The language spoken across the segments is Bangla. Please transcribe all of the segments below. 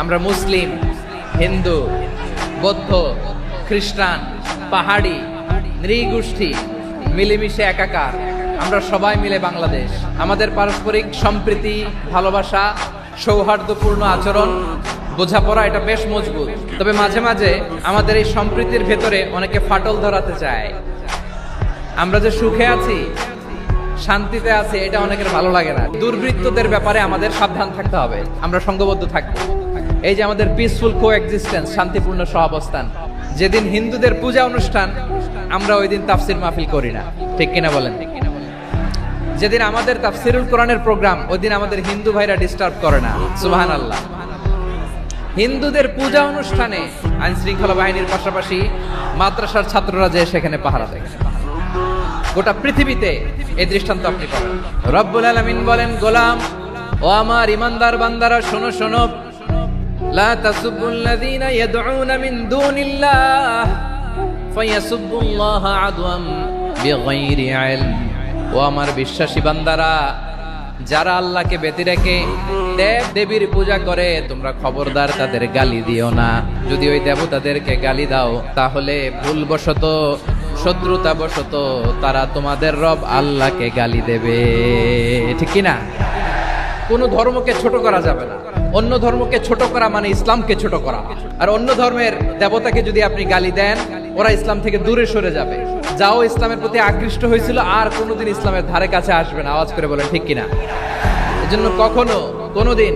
আমরা মুসলিম, হিন্দু, বৌদ্ধ, খ্রিস্টান, পাহাড়ি, নৃগোষ্ঠী মিলেমিশে একাকার। আমরা সবাই মিলে বাংলাদেশ। আমাদের পারস্পরিক সম্প্রীতি, ভালোবাসা, সৌহার্দ্যপূর্ণ আচরণ, বোঝাপড়া এটা বেশ মজবুত। তবে মাঝে মাঝে আমাদের এই সম্প্রীতির ভেতরে অনেকে ফাটল ধরাতে চায়। আমরা যে সুখে আছি, শান্তিতে আছি, এটা অনেকের ভালো লাগে না। দুর্বৃত্তদের ব্যাপারে আমাদের সাবধান থাকতে হবে। আমরা সংঘবদ্ধ থাকবো। এই যে আমাদের পিসফুল কোএক্সিস্টেন্স, শান্তিপূর্ণ সহাবস্থান। যেদিন হিন্দুদের পূজা অনুষ্ঠান, আমরা ওই দিন তাফসির মাহফিল করি না, ঠিক কিনা বলেন? যেদিন আমাদের তাফসিরুল কোরআনের প্রোগ্রাম, ওই দিন আমাদের হিন্দু ভাইরা ডিস্টার্ব করে না। সুবহানাল্লাহ। হিন্দুদের পূজা অনুষ্ঠানে আইন শৃঙ্খলা বাহিনীর পাশাপাশি মাদ্রাসার ছাত্ররা যে সেখানে পাহারা দেয়। গোটা পৃথিবীতে এই দৃষ্টান্ত আপনি পাবেন। রব্বুল আলামিন বলেন, গোলাম ও আমার ইমানদার বান্দারা, শোনো শোনো, লা তাসুবুল্লাযীনা ইয়াদউনা মিন দুনিল্লাহ ফায়াসুবুল্লাহা আদওয়াম বিগাইরি ইলম। ও আমার বিশ্বাসী বান্দারা, যারা আল্লাহকে ব্যতি রেখে দেব দেবীর পূজা করে, তোমরা খবরদার তাদের গালি দিও না। যদি ওই দেবতাদেরকে গালি দাও, তাহলে ভুলবশত, শত্রুতাবশত তারা তোমাদের রব আল্লাহকে গালি দেবে, ঠিক কি না? কোনো ধর্মকে ছোট করা যাবে না। অন্য ধর্মকে ছোট করা মানে ইসলামকে ছোট করা। আর অন্য ধর্মের দেবতাকে যদি আপনি গালি দেন, ওরা ইসলাম থেকে দূরে সরে যাবে। যাও ইসলামের প্রতি আকৃষ্ট হয়েছিল, আর কোনোদিন ইসলামের ধারে কাছে আসবে না। আওয়াজ করে বলেন, ঠিক কিনা? এজন্য কখনো কোনোদিন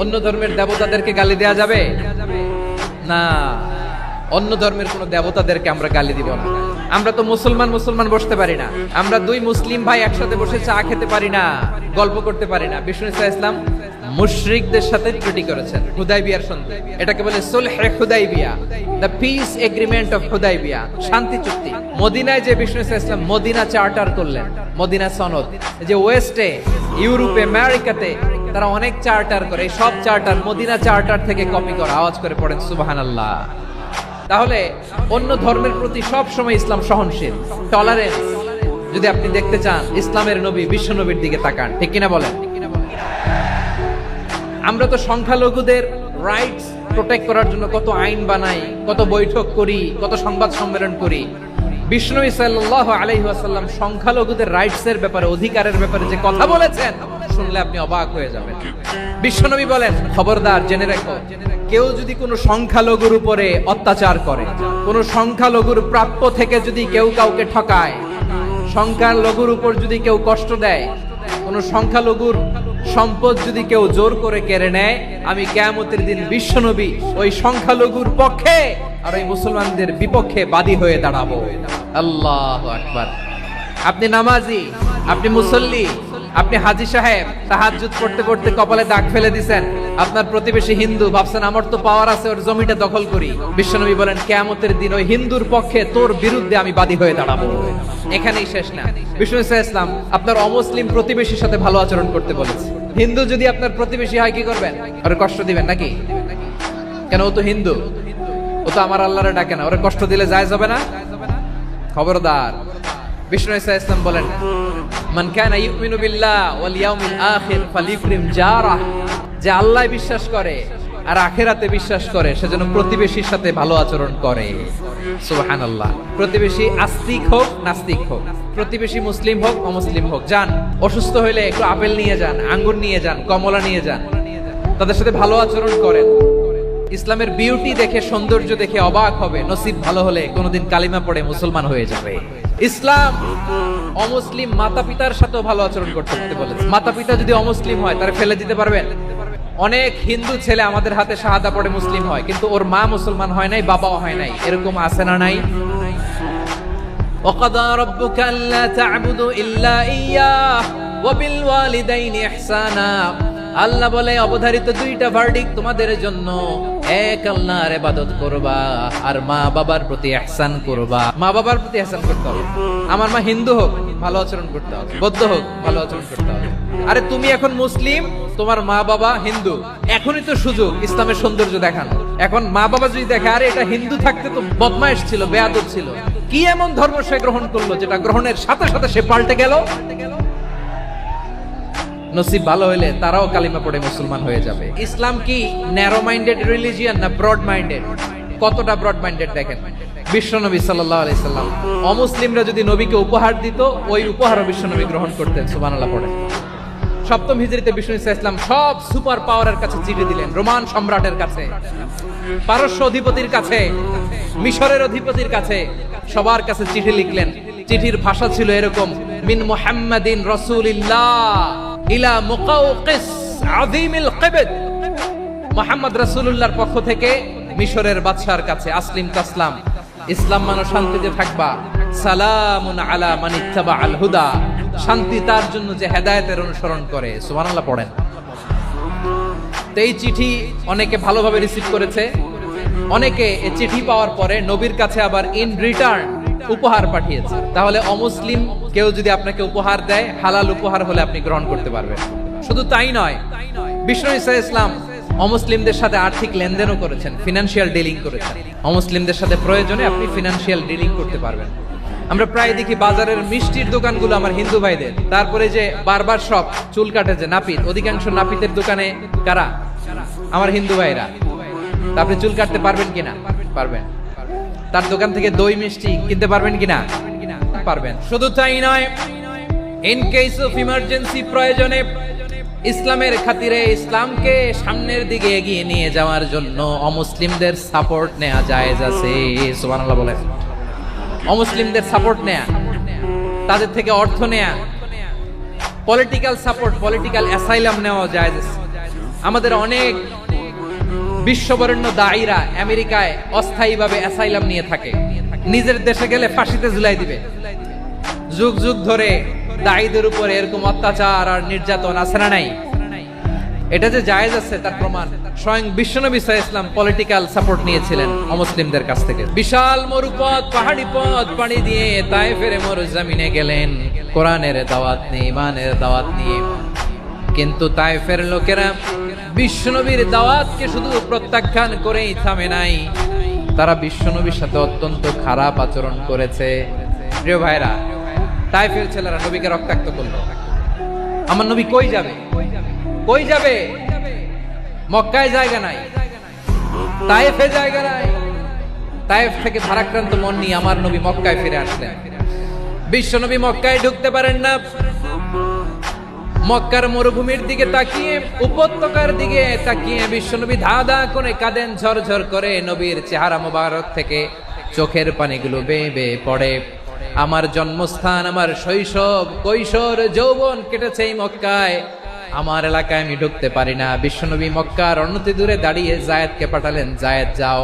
অন্য ধর্মের দেবতাদেরকে গালি দেয়া যাবে না। অন্য ধর্মের কোন দেবতাদেরকে আমরা গালি দিব না। আমরা তো মুসলমান মুসলমান বসতে পারি না। আমরা দুই মুসলিম ভাই একসাথে বসে চা খেতে পারি না, গল্প করতে পারি না। বিষ্ণু ইসলাম মুশরিকদের সাথে ট্রিটি করেছেন হুদাইবিয়ার সন্ধি। এটাকে বলে সুলহে Hudaibiya, the peace agreement of Hudaibiya, শান্তি চুক্তি। মদিনায় যে বিষ্ণু ইসলাম মদিনা চার্টার করলেন, মদিনা সনদ। যে ওয়েস্টে, ইউরোপে, আমেরিকাতে তারা অনেক চার্টার করে, এই সব চার্টার মদিনা চার্টার থেকে কপি করা। আওয়াজ করে পড়েন সুবহানাল্লাহ। তাহলে অন্য ধর্মের প্রতি সব সময় ইসলাম সহনশীল, টলারেন্স। যদি আপনি দেখতে চান, ইসলামের নবী বিশ্ব নবীর দিকে তাকান, ঠিক কিনা বলেন? আমরা তো সংখ্যালঘুদের রাইটস প্রোটেক্ট করার জন্য কত আইন বানাই, কত বৈঠক করি, কত সংবাদ সম্মেলন করি। বিষ্ণু সাল্লাল্লাহু আলাইহি ওয়াসাল্লাম সংখ্যালঘুদের রাইটস এর ব্যাপারে, অধিকারের ব্যাপারে যে কথা বলেছেন, শুনলে আপনি অবাক হয়ে যাবেন। বিশ্বনবী বলেন, খবরদার, জেনে রেখো, কেউ যদি কোনো সংখ্যালঘুর উপরে অত্যাচার করে, কোনো সংখ্যালঘুর প্রাপ্য থেকে যদি কেউ কাউকে ঠকায়, সংখ্যালঘুর উপর যদি কেউ কষ্ট দেয়, কোনো সংখ্যালঘুর সম্পদ যদি কেউ জোর করে কেড়ে নেয়, আমি কিয়ামতের দিন বিশ্বনবী ওই সংখ্যালঘুর পক্ষে আর ওই মুসলমানদের বিপক্ষে বাদী হয়ে দাঁড়াবো। আল্লাহু আকবার। আপনি নামাজি, আপনি মুসল্লি, আপনি হাজী সাহেব, তাহাজ্জুদ পড়তে পড়তে কপালে দাগ ফেলে দিবেন, আপনার প্রতিবেশী হিন্দু, ভাবছেন আমার তো পাওয়ার আছে, ওর জমিটা দখল করি। বিশ্বনবী বলেন, কিয়ামতের দিন ওই হিন্দুর পক্ষে তোর বিরুদ্ধে আমি বাদী হয়ে দাঁড়াবো। এখানেই শেষ না। বিষ্ণু ইসলাম আপনার অমুসলিম প্রতিবেশীর সাথে ভালো আচরণ করতে বলেছে। হিন্দু যদি আপনার প্রতিবেশী হয়, কি করবেন? ওরে কষ্ট দিবেন নাকি? কেন? ও তো হিন্দু, ও তো আমার আল্লাহরে ডাকে না, ওরে কষ্ট দিলে জায়েজ হবে না? খবরদার। বিষ্ণু ইসলাম বলেন, মান কানা ইউমিনু বিল্লাহ ওয়াল ইয়াউমিল আখির ফালিকরিম জারাহ। যে আল্লাহ বিশ্বাস করে আর আখিরাতে বিশ্বাস করে, সেজন্য প্রতিবেশীর সাথে ভালো আচরণ করে। সুবহানাল্লাহ। প্রতিবেশী আস্তিক হোক নাস্তিক হোক, প্রতিবেশী মুসলিম হোক অমুসলিম হোক, যান, অসুস্থ হইলে একটু আপেল নিয়ে যান, আঙ্গুর নিয়ে যান, কমলা নিয়ে যান, তাদের সাথে ভালো আচরণ করেন। ইসলামের বিউটি দেখে, সৌন্দর্য দেখে অবাক হবে, নসিব ভালো হলে কোনোদিন কালিমা পড়ে মুসলমান হয়ে যাবে। ইসলাম অমুসলিম মাতা পিতার সাথেও ভালো আচরণ করতে বলেছে। মাতা পিতা যদি অমুসলিম হয়, তারা ফেলে দিতে পারবেন? অনেক হিন্দু ছেলে আমাদের হাতে শাহাদা পড়ে মুসলিম হয়, কিন্তু ওর মা মুসলমান হয় নাই, বাবাও হয় নাই। এরকম আছে না নাই? ওয়াকাদা রাব্বুকা আল্লা তা'বুদু ইল্লা ইয়্যাহ ওয়া বিল ওয়ালিদাইনি ইহসানা। আল্লাহ বলে, অবধারিত দুইটা ভার্ডিক্ট তোমাদের জন্য, এক আল্লাহর ইবাদত করবা আর মা বাবার প্রতি ইহসান করবা। মা বাবার প্রতি ইহসান করতে হবে। আমার মা হিন্দু হোক, ভালো আচরণ করতে হবে, বৌদ্ধ হোক, ভালো আচরণ করতে হবে। আরে তুমি এখন মুসলিম, তোমার মা বাবা হিন্দু, এখনই তো সুযোগ ইসলামের সৌন্দর্য দেখানো। এখন মা বাবা যদি দেখে, আরে এটা হিন্দু থাকতে তো বদমাইশ ছিল, বেয়াদব ছিল, কি এমন ধর্ম সে গ্রহণ করলো যেটা গ্রহণের সাথে সাথে সে পাল্টে গেল? নসিব ভালো হইলে তারাও কালিমা পড়ে মুসলমান হয়ে যাবে। ইসলাম কি ন্যারো মাইন্ডেড রিলিজিয়ান না ব্রড মাইন্ডেড? কতটা ব্রড মাইন্ডেড দেখেন। বিশ্বনবী সাল্লাল্লাহু আলাইহি সাল্লাম অমুসলিমরা যদি নবীকে উপহার দিত, ওই উপহারও বিশ্বনবী গ্রহণ করতেন। সুবহানাল্লাহ পড়ে। সপ্তম হিজরিতে বিষ্ণু ইসলাম সব সুপার পাওয়ারের কাছে চিঠি দিলেন। রোমান সম্রাটের কাছে, পারস্য অধিপতির কাছে, মিশরের অধিপতির কাছে, সবার কাছে চিঠি লিখলেন। চিঠির ভাষা ছিল এরকম: মিন মুহাম্মাদিন রাসূলিল্লাহ ইলা মুকাওকিস আযীমিল কিবত। মুহাম্মদ রাসূলুল্লাহর পক্ষ থেকে মিশরের বাদশার কাছে, আসলিম তাসলাম, ইসলাম মানো শান্তিতে থাকবা। সালামুন আলা মান ইত্তাবাআল হুদা, শান্তি তার জন্য যে হেদায়েতের অনুসরণ করে। সুবহানাল্লাহ পড়েন। তো এই চিঠি অনেকে ভালোভাবে রিসিভ করেছে। অনেকে এই চিঠি পাওয়ার পরে নবীর কাছে আবার ইন রিটার্ন উপহার পাঠিয়েছে। তাহলে অমুসলিম কেউ যদি আপনাকে উপহার দেয়, হালাল উপহার হলে আপনি গ্রহণ করতে পারবেন। শুধু তাই নয়, বিষ্ণু ইসলাম অমুসলিমদের সাথে আর্থিক লেনদেনও করেছেন, ফিনান্সিয়াল ডিলিং করেছেন। অমুসলিমদের সাথে প্রয়োজনে আপনি ফিনান্সিয়াল ডিলিং করতে পারবেন। আমরা প্রায় দেখি বাজারের মিষ্টির দোকানগুলো আমার হিন্দু ভাইদের, তারপরে যে বারবার শপ, চুল কাটে যে নাপিত, অধিকাংশ নাপিতের দোকানে কারা? আমার হিন্দু ভাইরা। তা আপনি চুল কাটতে পারবেন কিনা? পারবেন। তার দোকান থেকে দই মিষ্টি কিনতে পারবেন কিনা? পারবেন। শুধু তাই নয়, ইন কেস অফ ইমার্জেন্সি, প্রয়োজনে ইসলামের খাতিরে, ইসলামকে সামনের দিকে এগিয়ে নিয়ে যাওয়ার জন্য অমুসলিমদের সাপোর্ট নেওয়া জায়েজ আছে। সুবহানাল্লাহ বলেন। অমুসলিমদের সাপোর্ট নেয়া, তাদের থেকে অর্থ নেয়া, পলিটিক্যাল সাপোর্ট, পলিটিক্যাল অ্যাসাইলাম নেওয়া জায়েজ আছে। আমাদের অনেক বিশ্ববরেণ্য দায়ীরা আমেরিকায় অস্থায়ীভাবে অ্যাসাইলাম নিয়ে থাকে। নিজের দেশে গেলে ফাঁসিতে ঝুলাই দিবে। যুগ যুগ ধরে দায়ীদের উপরে এরকম অত্যাচার আর নির্যাতন আছে না নাই? এটা যে জায়েজ আছে তার প্রমাণ স্বয়ং বিশ্বনবী সাল্লাল্লাহু আলাইহি ওয়াসাল্লাম পলিটিক্যাল সাপোর্ট নিয়েছিলেন অমুসলিমদের কাছ থেকে। বিশাল মরুপথ, পাহাড়ি পথ পাড়ি দিয়ে তায়েফের মরুজমিনে গেলেন কোরআনের দাওয়াত নিয়ে, ইমানের দাওয়াত নিয়ে। কিন্তু তায়েফের লোকেরা বিশ্বনবীর দাওয়াতকে শুধু প্রত্যাখ্যান করেই থামে নাই, তারা বিশ্বনবীর সাথে অত্যন্ত খারাপ আচরণ করেছে। প্রিয় ভাইরা, তায়েফের ছেলেরা নবীকে রক্তাক্ত করলো। আমার নবী কই যাবে? কই যাবে? মক্কায় জায়গা নাই, তায়েফে জায়গা নাই। তায়েফ থেকে ভারাক্রান্ত মন নিয়ে আমার নবী মক্কায় ফিরে আসলেন। বিশ্বনবী মক্কায় ঢুকতে পারেন না। মক্কার মরুভূমির দিকে তাকিয়ে, উপত্যকার দিকে তাকিয়ে বিশ্বনবী ধা ধা করে কাঁদেন, ঝরঝর করে। নবীর চেহারা মোবারক থেকে চোখের পানিগুলো বেয়ে বেয়ে পড়ে। আমার জন্মস্থান, আমার শৈশব, কৈশোর, যৌবন কেটেছে এই মক্কায়। আমার এলাকায় আমি ঢুকতে পারি না। বিশ্বনবী মক্কার অনতি দূরে দাঁড়িয়ে জায়েদকে পাঠালেন, জায়েদ যাও,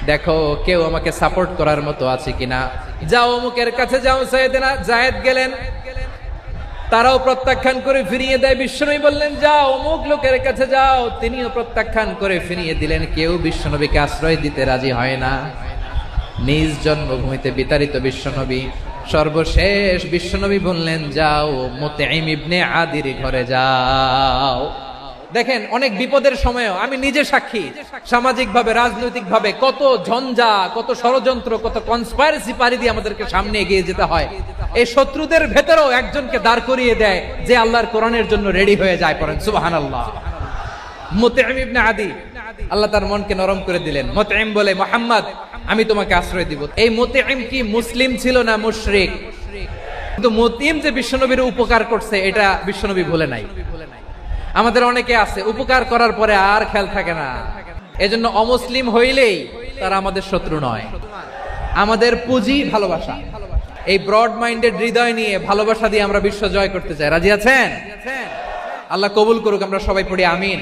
দেখো কেউ আমাকে সাপোর্ট করার মতো আছে কিনা। যাও অমুকের কাছে যাও। জায়েদ গেলেন, তারাও প্রত্যাখ্যান করে ফিরিয়ে দেয়। বিশ্বনবী বললেন যাও অমুক লোকের কাছে যাও, তিনিও প্রত্যাখ্যান করে ফিরিয়ে দিলেন। কেউ বিশ্বনবীকে আশ্রয় দিতে রাজি হয় না। নিজ জন্মভূমিতে বিতাড়িত বিশ্বনবী, সর্বশেষ বিশ্বনবী বললেন যাও মুতঈম ইবনে আদির ঘরে যাও। দেখেন, অনেক বিপদের সময়ও আমি নিজে সাক্ষী, সামাজিক ভাবে, রাজনৈতিক ভাবে কত ঝঞ্ঝা, কত ষড়যন্ত্র, কত কনস্পাইরেসি পারি দিয়ে আমাদেরকে সামনে এগিয়ে যেতে হয়। এই শত্রুদের ভেতরেও একজনকে দাঁড় করিয়ে দেয় যে আল্লাহর কোরআনের জন্য রেডি হয়ে যায়। পড়েন সুবহানাল্লাহ। মুতঈম ইবনে আদি, আল্লাহ তার মনকে নরম করে দিলেন। মুতঈম বলে, মুহাম্মদ আমি তোমাকে আশ্রয় দিব। এই মুতঈম কি মুসলিম ছিল না মুশরিক? কিন্তু মুতঈম যে বিশ্বনবীর উপকার করছে এটা বিশ্বনবী ভুলে নাই। আমাদের অনেকে আছে উপকার করার পরে আর খেয়াল থাকে না। এজন্য অমুসলিম হইলেই তারা আমাদের শত্রু নয়। আমাদের পুঁজি ভালোবাসা। এই ব্রড মাইন্ডেড হৃদয় নিয়ে, ভালোবাসা দিয়ে আমরা বিশ্ব জয় করতে চাই। রাজি আছেন? আল্লাহ কবুল করুক। আমরা সবাই পড়ি আমিন।